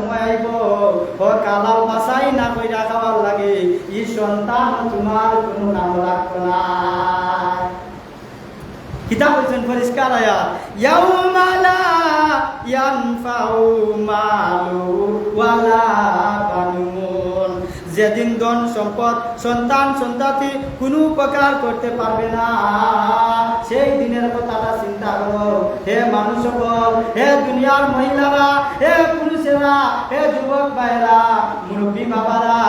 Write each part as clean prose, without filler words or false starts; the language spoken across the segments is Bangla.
সময় আইব ও কালাও বাসাই না কইরা খাওয়ার লাগে ই সন্তান তোমার কোনো নাম রাখতো না। কিতাব বলছেন পরিষ্কার আয়াত, ইয়াউমা লা ইয়ানফাউ মালু ওয়ালা বানুন, যেদিন ধন সম্পদ সন্তান সন্ততি কোনো উপকার করতে পারবে না, সেই দিনের কথাটা চিন্তা করো হে মানুষ সকল, হে দুনিয়ার মহিলারা, হে পুরুষেরা, হে যুবক ভাইরা, মুরব্বী বাবারা,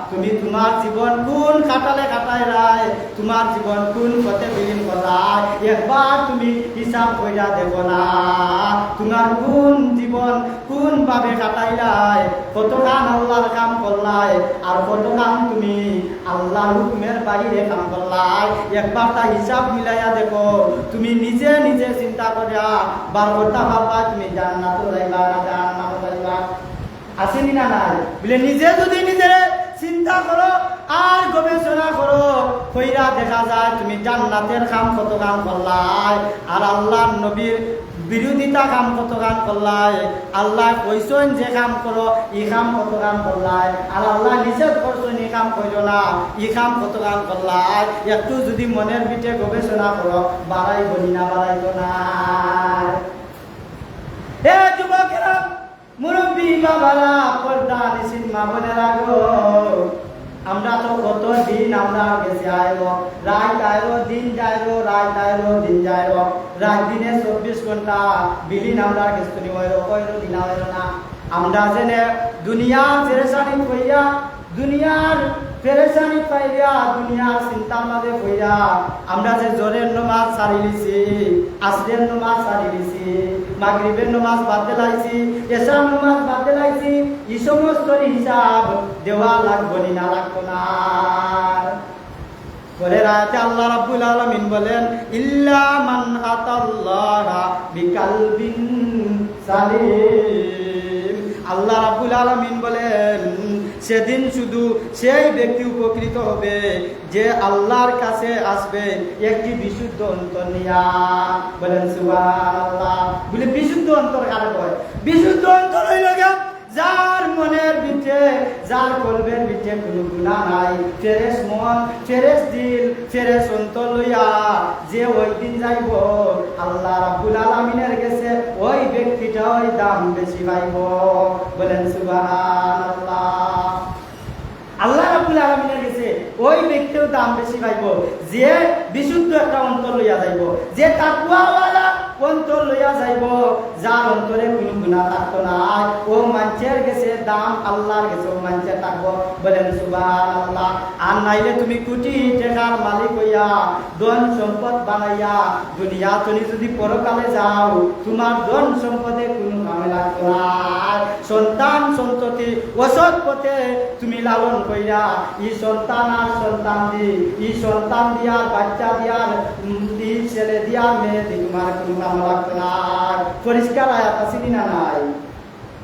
তুমি তোমার জীবন কোন কাটালে কাটাই রায়, তোমার জীবন কোন পথে বিলীন করায়, একবার তুমি হিসাব কইরা দেখো না, তোমার কোন জীবন কোন ভাবে কাটাইলাই, কত কাম আল্লাহর কাম করলাই আর কত কাম তুমি আল্লাহর হুকুমের বাইরে কাম করলাই, একবার তা হিসাব মিলাইয়া দেখো। তুমি নিজে নিজে চিন্তা করিয়া বার করতে পারবা তুমি জান্নাতে যাইবা না জাহান্নামে যাইবা, আসেনি না নাই? বলে নিজে যদি নিজে চিন্তা করো আর গবেষণা করো, কইরা দেখা যায় তুমি জান্নাতের কাম কত কাম করলাই আর আল্লাহর নবীর বিরোধিতা কাম কত কাম করলাই, আল্লাহ কইছেন যে কাম করো ই কাম কত কাম করলাই আর আল্লাহ নিষেধ করছেন ই কাম কইরো না ই কাম কত কাম করলাই, একটু যদি মনের ভিতরে গবেষণা করো বাড়াই বলি না বাড়াইতো না। হে যুবকেরা, মুরব্বী বাবারা, পর্দা নিশিন মা বোনেরা গো, আমরা তো কত দিন আমরা গেছি আইলো, রাত আইলো দিন যাইলো, রাত আইলো দিন যাইলো, রাত দিনে 24 ঘন্টা বিলীন আমরা গেছি কইরো দিন আইলো না। আমরা জেনে দুনিয়ার ফেরেশানি কইয়া, দুনিয়ার ফেরেশানি পাইয়া, দুনিয়ার চিন্তার মাঝে কইয়া আমরা যে জোরের নামাজ ছাড়ি লিছি, আসরের নামাজ ছাড়ি লিছি, মাগরিবের নামাজ বাদ দিলাইছি, এশার নামাজ বাদ দিলাইছি, এই সমস্ত হিসাব দেওয়া লাগবে না লাগতো না। পরের আয়াতে আল্লাহ রাব্বুল আলামিন বলেন, ইল্লা মান আতাল্লাহা বিকালবিন সালিম, আল্লাহ রাব্বুল আলামিন বলেন সেদিন শুধু সেই ব্যক্তি উপকৃত হবে যে আল্লাহর কাছে আসবে একটি বিশুদ্ধ অন্তর নিয়া। বলেন সুবহানাল্লাহ। বলে বিশুদ্ধ অন্তর কারে কয়? বিশুদ্ধ অন্তর হইল যার মনের ভিতরে, যার কলবের ভিতরে কোনো গুনাহ নাই, ফ্রেশ মন, ফ্রেশ দিল, ফ্রেশ অন্তর লইয়া যে ওই দিন যাইব আল্লাহ রাব্বুল আলামিনের কাছে, ওই ব্যক্তিটা ওই দাম বেশি পাইব। বলেন সুবহানাল্লাহ। আল্লাহ রাব্বুল আলামিনের কাছে ওই ব্যক্তিও দাম বেশি পাইব যে বিশুদ্ধ একটা অন্তর লইয়া যাইব, যে তাকওয়াওয়ালা অন্তর লইয়া যাইব, যার অন্তরে কোনো গুনাহ থাকতো না, ও মানুষের কাছে দাম আল্লাহর কাছে ও মানুষের থাকবো। বলেন সুবহানাল্লাহ। আর নাইলে তুমি কোটি টাকার মালিক হইয়া ধন সম্পদ বানাইয়া দুনিয়া তুমি যদি পরকালে যাও, তোমার ধন সম্পদে কোনো কামে লাগতো না। সন্তান সন্ততি অসৎ পথে তুমি লালন কইরা ই সন্তান আর সন্তান ই সন্তান দিয়ার বাচ্চা দিয়ার ই ছেলে দিয়ার মেয়ে দি তোমার কোনো কাম লাগতো না। পরিষ্কার আয়াত আছে না নাই?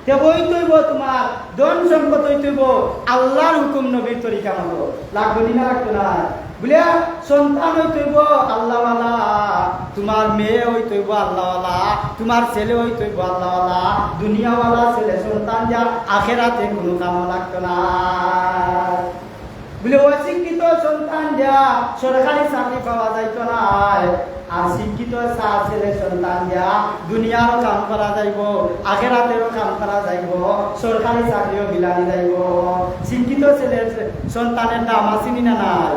তে বই তৈব তোমার ধন সম্পদ হইতইব আল্লাহর হুকুম নবীর তরিকা মতো, লাগবে না লাগতো না? বলে সন্তান হইতইব আল্লাহওয়ালা, তোমার মেয়ে হইতইব আল্লাহওয়ালা, তোমার ছেলে হইতইব আল্লাহওয়ালা, দুনিয়াওয়ালা ছেলে সন্তান যা আখেরাতে কোনো কাম লাগতো না। বলে অশিক্ষিত সন্তান যা সরকারি চাকরি পাওয়া যাইতো না, আর শিক্ষিত ছেলে সন্তান যা দুনিয়ারও কাম করা যাইব, আখেরাতেরও কাম করা যাইব, সরকারি চাকরিও মিলানি যাইব। শিক্ষিত ছেলের সন্তানের দাম আসেনি না নাই?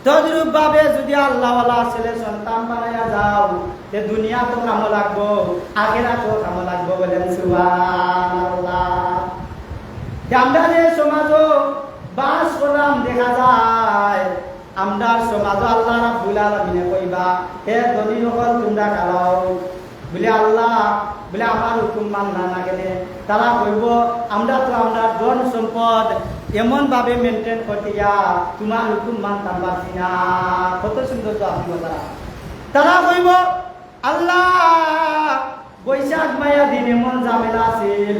তদ্রূপ ভাবে যদি আল্লাহওয়ালা ছেলে সন্তান বানাইয়া যাও, তে দুনিয়া তো কাম লাগবো, আখেরাতেও কাম লাগবো। বলেন সুবহানাল্লাহ। আমরা যে সমাজও বাস করলাম দেখা যায়, আমরা সমাজ আল্লাহ রাব্বুল আলামিনে কইবা হে ধনী হল তোমরা খাও, বলে আল্লাহ বলে আমার হুকুম মাননা না গেলে তারা কইব আমরা তো আমরা ধন সম্পদ এমন ভাবে মেনটেন করিয়া তোমার হুকুম মানতাম পারছি না। কত সুন্দর তো আপনি তারা কইব আল্লাহ বৈশাখ মায়া দিন এমন ঝামেলা আছিল,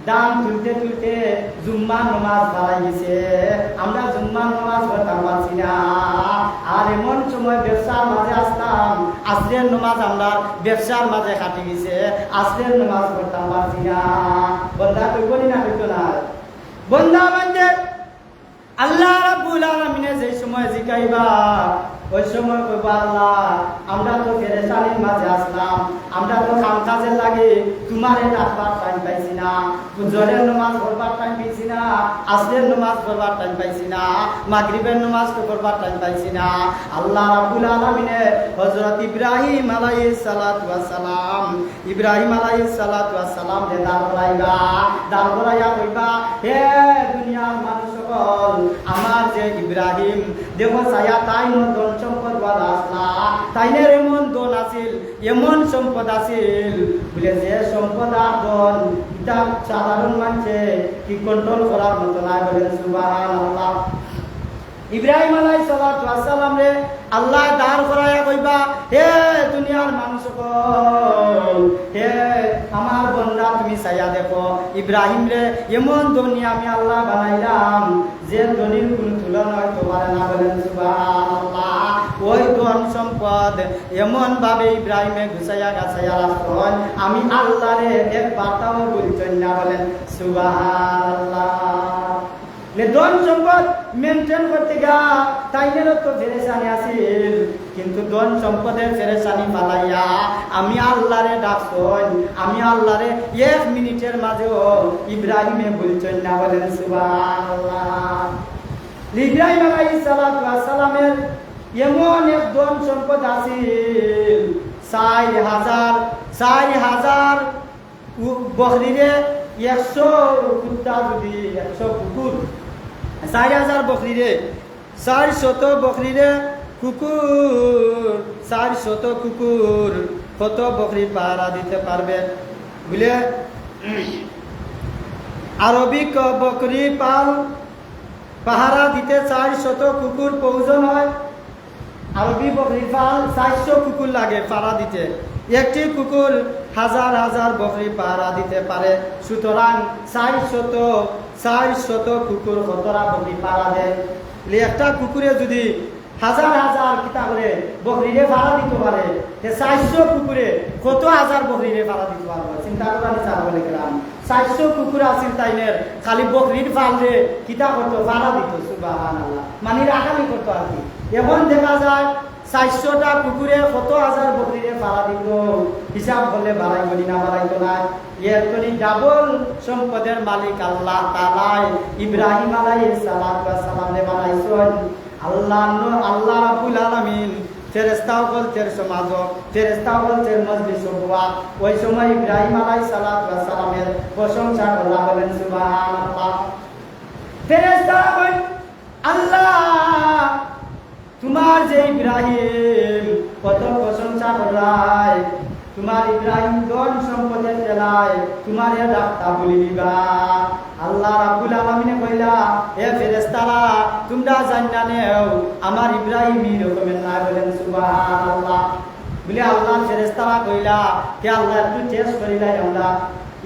দাম তুলতে তুলতে জুম্মার নামাজ বাড়াই গেছে, আমরা জুম্মার নামাজ পড়তাম পারছি না। আর এমন সময় ব্যবসার মাঝে আসতাম, আসরের নামাজ আমরা ব্যবসার মাঝে কাটি গেছে, আসরের নামাজ পড়তাম পারছি না। বন্ধা কইবনি না হইতো না বন্ধা বান্ধে আল্লাহ রাব্বুল আলামিনে যে সময় জিকাইবা ওই সময় কইবা আল্লাহ আমরা তো পেরেশানির মাঝে আসলাম, আমরা তো কাম কাজের লাগে তোমারে ডাকবার টাইম পাইছি না, জোহরের নামাজ পড়বার টাইম পাইছি না, আসরের নামাজ পড়বার টাইম পাইছি না, মাগরিবের নামাজ পড়বার টাইম পাইছি না। আল্লাহ রাব্বুল আলামিনে হযরত ইব্রাহিম আলাইহিস সালাতু ওয়াস সালাম রে দাঁড় করাইয়া কইবা হে দুনিয়ার মানুষ সকল, আমার যে ইব্রাহিম দেখো ছায়া তাই ধন সম্পদ ওয়ালা আসলা, তাইনের এমন ধন আছিল, এমন সম্পদ আছিল বলে যে সম্পদ আর ধন এটা সাধারণ মানুষে কি কন্ট্রোল করার মতো নাই। বলেন সুবহানাল্লাহ। ইব্রাহিম আলাইহিস সালাতু ওয়াস সালাম রে আল্লাহ দাঁড় করাইয়া কইবা হে দুনিয়ার মানুষ সকল, হে আমার বন্দা তুমি ছায়া দেখো ইব্রাহিম রে এমন ধনী আমি আল্লাহ বানাইলাম যে ধনীর কোন তুলনা হইতে পারে না। বলেন সুবহানাল্লাহ। ওই ধন সম্পদ এমন ভাবে ইব্রাহিমে গুছাইয়া গাছাইয়া রাখলেন আমি আল্লাহ রে এক বার্তাও বলতেন না। বলেন সুবহানাল্লাহ। ধন সম্পদ মেনটেন করতে গা তাইনেরও তো ফেরেশানি আছিল, কিন্তু ধন সম্পদের ফেরেশানি পালাইয়া আমি আল্লাহরে ডাকছন, আমি আল্লাহরে 1 মিনিটের মাঝেও ইব্রাহিমে বলছেন না। বলেন সুবহানাল্লাহ। ইব্রাহিম আলাইহিস সালাতু ওয়াস সালামের এমন এক ধন সম্পদ আছিল 4,000 বকরিরে 100 কুত্তা যদি 100 কুকুর 4,000 বকরিরে 400 বকরিরে কুকুর 400 কুকুর কত বকরি পাহারা দিতে পারবে বলে আরবিক বকরি পাহারা দিতে 400 কুকুর প্রয়োজন হয়। আরবি বকরি পাল 400 কুকুর লাগে পাহারা দিতে। একটি কুকুর 1000 বকরি পাহারা দিতে পারে। সুতরাং 400 কুকুর কতটা বকরি পাহারা দেয়? একটা কুকুরে যদি 1000 কিতা করে বকরিরে পাহারা দিতে পারে, 400 কুকুরে কত হাজার বকরিরে পাহারা দিতে পারবে? চিন্তা করা চার বলে গেলাম 400 কুকুর আছিল তাইনের খালি বকরির পালরে কিতা করতো পাহারা দিত। সুবহানাল্লাহ। মানে রাখালি করতো আর কি। এখন দেখা যায় 400টা কুকুরে কত হাজার বকরিরে পাহারা দিত, হিসাব করলে বাড়াই বলি না বাড়াইতো না। এর তনি ডাবল সম্পদের মালিক আল্লাহ তাআলা ইব্রাহিম আলাইহিস সালাতু ওয়াস সালামে বানাইছেন। আল্লাহ রাব্বুল আলামিন ফেরেশতাও বলতের সমাজ ফেরেশতাও বলতের মজলিস হওয়া ওই সময় ইব্রাহিম আলাইহিস সালাতু ওয়াস সালামের প্রশংসা করলা। বলেন সুবহানাল্লাহ। ফেরেশতারা বলেন আল্লাহ তোমার যে ইব্রাহিম কত প্রশংসা করায়, তোমার ইব্রাহিম ধন সম্পদের তেলায় তোমার এ ডাক্তার বলি দিবা। আল্লাহ রাব্বুল আলামিনে কইলা হে ফেরেশতারা তোমরা জান্না নেও আমার ইব্রাহিম এরকমের না। বলেন সুবহানাল্লাহ। বলে আল্লাহ ফেরেশতারা কইলা কে আল্লাহ একটু টেস্ট করিলাই আমরা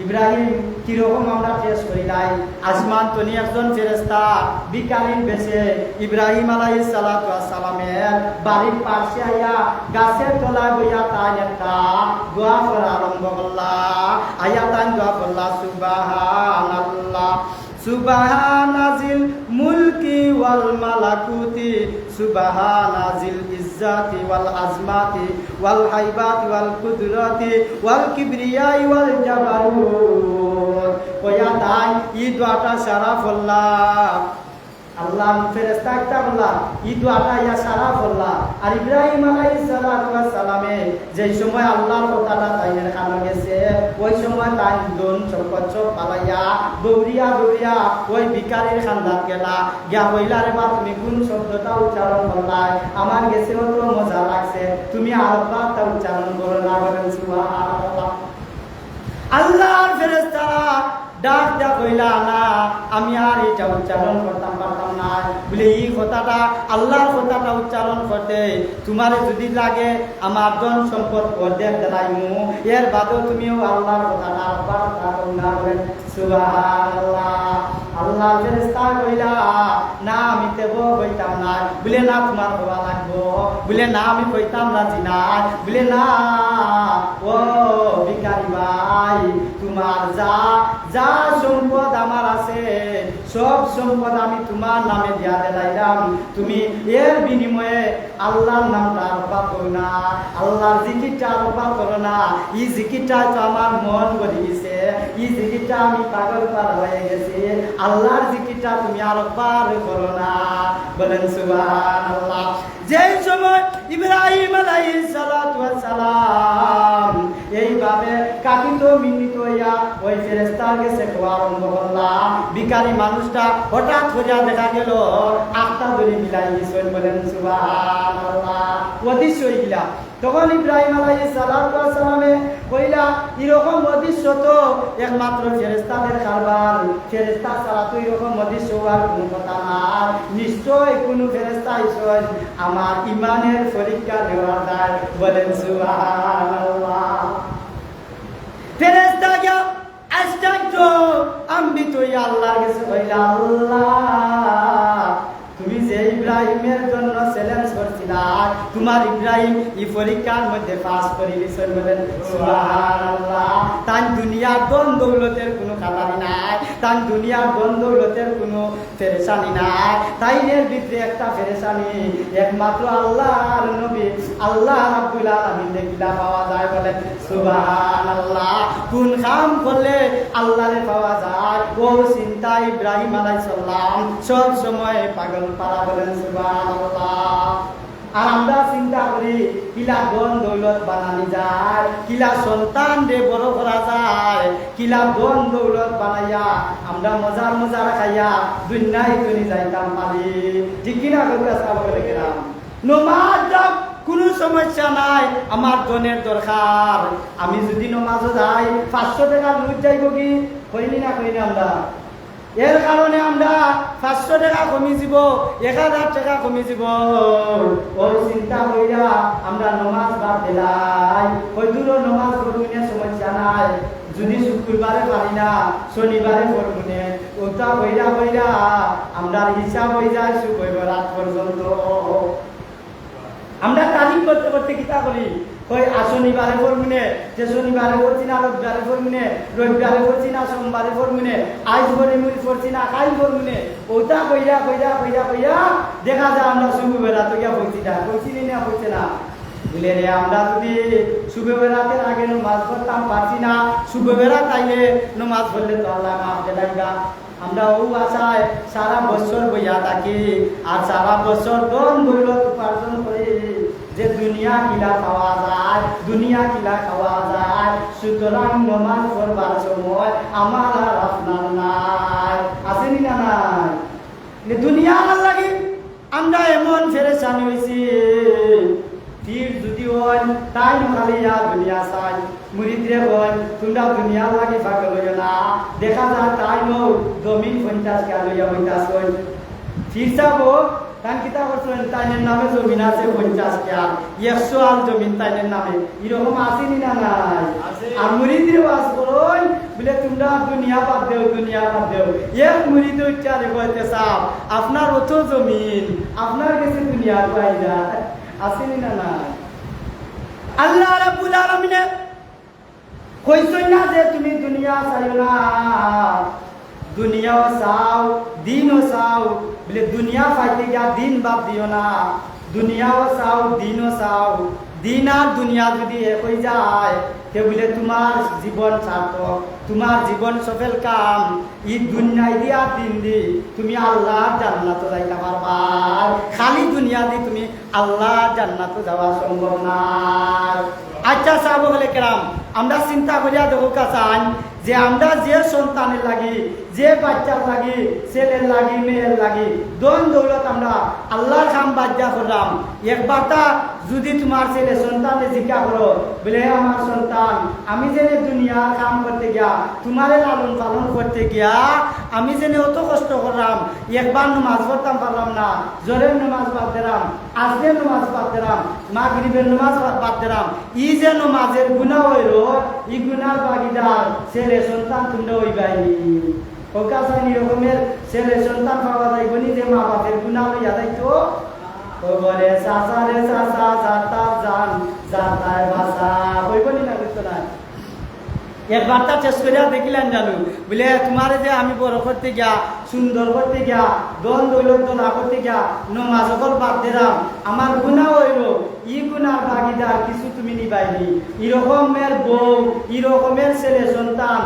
ইব্রাহিম কিরকম আমরা টেস্ট করিলাই। আসমান তনি একজন ফেরেশতা বিকালীন বেশে ইব্রাহিম আলাইহিস সালাতু ওয়াস সালামের বাড়ির পাশে আইয়া গাছের তলায় বইয়া তাই একটা দোয়া করা আরম্ভ করলা। আইয়া তাই দোয়া করলা সুবহানাল্লাহ সুবহানাজিল মুলকি ওয়াল মালাকুতি সুবহানাজিল ইজ্জাতি ওয়াল আজমাতি ওয়াল হাইবাতি ওয়াল কুদরতি ওয়াল কিবরিয়াই ওয়াল জাবারুত। কয়া তাই ই দোয়াটা সারা ফল্লা আল্লাহ ফেরেশতা একটা বললা ই দোয়াটা ইয়া সারা ফল্লা। আর ইব্রাহিম আলাইহিস সালাতু ওয়াস সালামে যে সময় আল্লাহর কথাটা তাইনের কানে গেছে ওই সময় তাই দন সম্পদ পালাইয়া দৌড়িয়া ওই ভিখারির খান্দাত গেলা গিয়া হইলা রে বা তুমি কোন শব্দটা উচ্চারণ করলাই আমার গেছে তো মজা লাগছে তুমি আরেকবার উচ্চারণ করো না। বলেন সুবহানাল্লাহ। আল্লাহর ফেরেশতারা ডাক দেয়া কইলা না আমি আর এটা উচ্চারণ করতাম পারতাম না। বলে এই কথাটা আল্লাহর কথাটা উচ্চারণ করতে তোমার যদি লাগে আমার ধন সম্পদ অর্ধেক দেলাইমু, এর বাদেও তুমিও আল্লাহর কথাটা আবার না বলেন সুবহানাল্লাহ। আল্লাহ ফেরেশতা কইলা না আমি দেব কইতাম না। বলে না তোমার হওয়া লাগবো। বলে না আমি কইতাম রাজি না। বলে না ও ভিখারি ভাই, তোমার যা যা সম্পদ আমার আছে সব সম্পদ আমি তোমার নামে দিয়া দিলাম, তুমি এর বিনিময়ে আল্লাহর নামটা আরোপা করো না, আল্লাহর জিকিরটা আরোপা করো না। এই জিকিরটা তো আমার মন ভরে গেছে, এই জিকিরটা আমি পাগল পার হয়ে গেছি, আল্লাহর জিকিরটা তুমি আরোপা করো না। বলেন সুবহানাল্লাহ। যেই সময় ইব্রাহিম আলাইহিস সালাতু ওয়াস সালাম এইভাবে কাকিত মিনিত হইয়া ওই ফেরেশতার কাছে কোয়া আরম্ভ করলাম, ভিখারি মানুষটা হঠাৎ করিয়া দেখা গেল আটটা ধরে মিলাই দিয়েছেন। বলেন সুবহানাল্লাহ। অদৃশ্য হয়ে গেলা। তখন ইব্রাহিম আলাইহিস সালাতু ওয়াস সালামে কইলা এরকম অদৃশ্য তো একমাত্র ফেরেশতাদের কারবার, ফেরেশতা ছাড়া তো এরকম অদৃশ্য হওয়ার কোনো কথা না। নিশ্চয় কোনো ফেরেশতা আইছেন আমার ইমানের পরীক্ষা নেওয়ার দায়। বলেন সুবহানাল্লাহ। ফেরেশতা গিয়া আশ্চর্য আমি তো আল্লাহর কাছে কইলা আল্লাহ তুমি যে ইব্রাহিমের জন্য চ্যালেঞ্জ করছিলা তোমার ইব্রাহিম এই পরীক্ষার মধ্যে পাস করে দিয়েছেন। বলেন সুবহানাল্লাহ। তার দুনিয়ার ধন দৌলতের কোনো খাতারি নাই, তার দুনিয়ার ধন দৌলতের কোনো পেরেশানি নাই, তাই এর ভিতরে একটা পেরেশানি একমাত্র আল্লাহর নবী আল্লাহ রাব্বুল আলামিন দেখিলা পাওয়া যায়। বলেন সুবহানাল্লাহ। কোন কাম করলে আল্লাহরে পাওয়া যায় ও চিন্তা ইব্রাহিম আলাইহিস সালাম সব সময় পাগল পারা। বলেন সুবহানাল্লাহ। আর আমরা চিন্তা করি কিলা ধন দৌলত বানানি যায়, কিলা সন্তান রে বড় করা যায়, কিলা ধন দৌলত বানাইয়া আমরা মজার মজার খাইয়া দুনিয়ায় চলে যাইতাম পারি। ঠিক কিনা বলে গেলাম নমাজ যাব কোনো সমস্যা নাই, আমার ধনের দরকার। আমি যদি নমাজও যাই 500 টাকা লুট যাইব কি কইনি না কইনি আমরা। এর কারণে আমরা 500 টাকা কমে যাব, 1000 টাকা কমে যাব। ও চিন্তা কইরা আমরা নমাজ বাদ দিলাই। হয়তো নমাজ পড়ুনে সমস্যা নাই, যদি শুক্রবারে পারি না শনিবারে পড়বুনে ওটা বইরা বইরা আমরা হিসাব হয়ে যায় শুক্রবার রাত পর্যন্ত। আমরা তারিখ করতে করতে কিতা করি ওই শনিবারে পড়বুনে, যে শনিবারে পড়ছি না রবিবারে পড়বুনে, রবিবারে পড়ছি না সোমবারে পড়বুনে, আজ পড়ছি না কাল পড়বুনে। ওটা কইরা কইরা কইরা কইরা দেখা যায় আমরা শুক্রবেলা তো গিয়া পড়ছি না, পড়ছি না পড়ছে না। বলে রে আমরা যদি শুক্রবেলাতে আগে নমাজ পড়তাম পারছি না, শুক্রবেলা তাইলে নমাজ পড়লে তো আল্লাহ মাফ দেলাইবা। আমরা ও আশায় সারা বছর বইয়া থাকি আর সারা বছর ধন দৌলত উপার্জন করি যে দুনিয়া কিলা পাওয়া যায়, দুনিয়া কিলা খাওয়া যায়। সুতরাং নমাজ পড়বার সময় আমার আর আপনার নাই, আসেনি না নাই? দুনিয়া আমার লাগে আমরা এমন ফেরেশানি হয়েছি। তীর যদি হয় তাই খালি দুনিয়া চাই, মুরিদরে হয় তোমরা দুনিয়ার লাগে পাগল হইও না। দেখা যায় তাই নৌ জমিন 50 কে লইয়া হইতাছ ফির যাবো কারণ কিতা করছেন তাইনের নামে জমিন আছে 50 কে 100 আল জমিন তাইনের নামে। এরকম আসেনি না নাই? আর মুরিদরে বাস করুন বলে তোমরা দুনিয়া বাদ দেও, দুনিয়া বাদ দেও। এক মুরিদ উচ্চারে কইতে চাও আপনার অত জমিন আপনার কাছে দুনিয়া পাই যায়, আসেনি না নাই? আল্লাহ রাব্বুল আলামিন কইছেন না যে তুমি দুনিয়া চাইও না, দুনিয়াও চাও দিনও চাও। বলে দুনিয়া পাইতে গিয়া দিন বাদ দিও না, দুনিয়াও চাও দিনও চাও। দিন আর দুনিয়া যদি এক হয়ে যায় তে বলে তোমার জীবন সার্থক, তোমার জীবন সফল কাম। এই দুনিয়ায় দিয়া দিন দি তুমি আল্লাহর জান্নাতে যাইতে পারবা, খালি দুনিয়া দি তুমি আল্লাহর জান্নাতে যাওয়া সম্ভব না। আচ্ছা সাহাবায়ে কেরাম আমরা চিন্তা করিয়া দেখো কাছান যে আমরা যে সন্তানের লাগি, যে বাচ্চার লাগি, ছেলের লাগি মেয়ের লাগি ধন দৌলত আমরা আল্লাহর কাম বাজ্যা করলাম। একবারটা যদি তোমার ছেলে সন্তানে জিজ্ঞাসা করো বলে আমার সন্তান আমি যে দুনিয়ার কাম করতে গিয়া তোমারে লালন পালন করতে গিয়া আমি যেন অত কষ্ট করলাম, একবার নমাজ পড়তাম পারলাম না, জোরের নমাজ বাদ দিলাম, আজকের নমাজ বাদ দিলাম, মাগরিবের নমাজ বাদ দিলাম, ই যে নমাজের গুনাহ হইল, ই গুনার ভাগিদার ছেলে সন্তান তোমরা হইবাইনি। ওকাসান এরকমের ছেলে সন্তান পাওয়া যায় বনি যে মা বাপের গুনাহ লইয়া যাইতো, ও বলে চাচা রে চাচা যাতা জান যাতায় ভাষা হইবনি না করতো না। একবারটা চেষ্টা করিয়া দেখিলেন জানো, বলে তোমার যে আমি বড় করতে গিয়া, সুন্দর করতে গিয়া, দন দৌলত না করতে গিয়া নমাজ অকল বাদ দিলাম, আমার গুনাহ হইল, ই গুনার ভাগিদার কিছু তুমি নিবাইনি। এরকমের বউ, এরকমের ছেলে সন্তান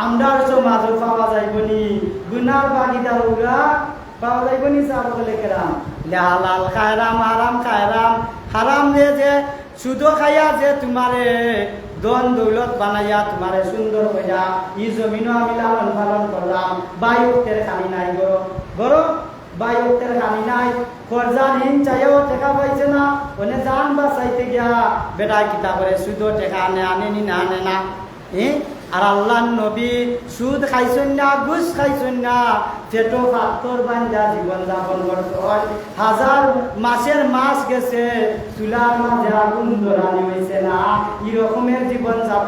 আমরার সমাজও পাওয়া যাইবনি, গুনার ভাগিদার ওরা পাওয়া যাইবনি। চার বলে কেরাম হালাল খায়রাম হারাম খায়রাম, হারাম যে শুধু খাইয়া যে তোমারে দন দৌলত বানাইয়া তোমারে সুন্দর হইয়া ই জমিনও আমি লালন পালন করলাম, বায়ুতের খানি নাই গরো গরো, বায়ুতের খানি নাই, খরজান হিন চাইও টেকা পাইছে না, ওনে জান বাঁচাইতে গিয়া বেটা কিতা করে শুধু টেকা আনেনি না আনে না। আর আল্লাহ নবী সুদ খাইছেন না, ঘুষ খাইছেন না, পেটো পাত্তর বান্ধা জীবন যাপন করতে হয়। হাজার মাসের মাস গেছে, চুলার মাঝে আগুন ধরানি হয়েছে না, এরকমের জীবন যাপন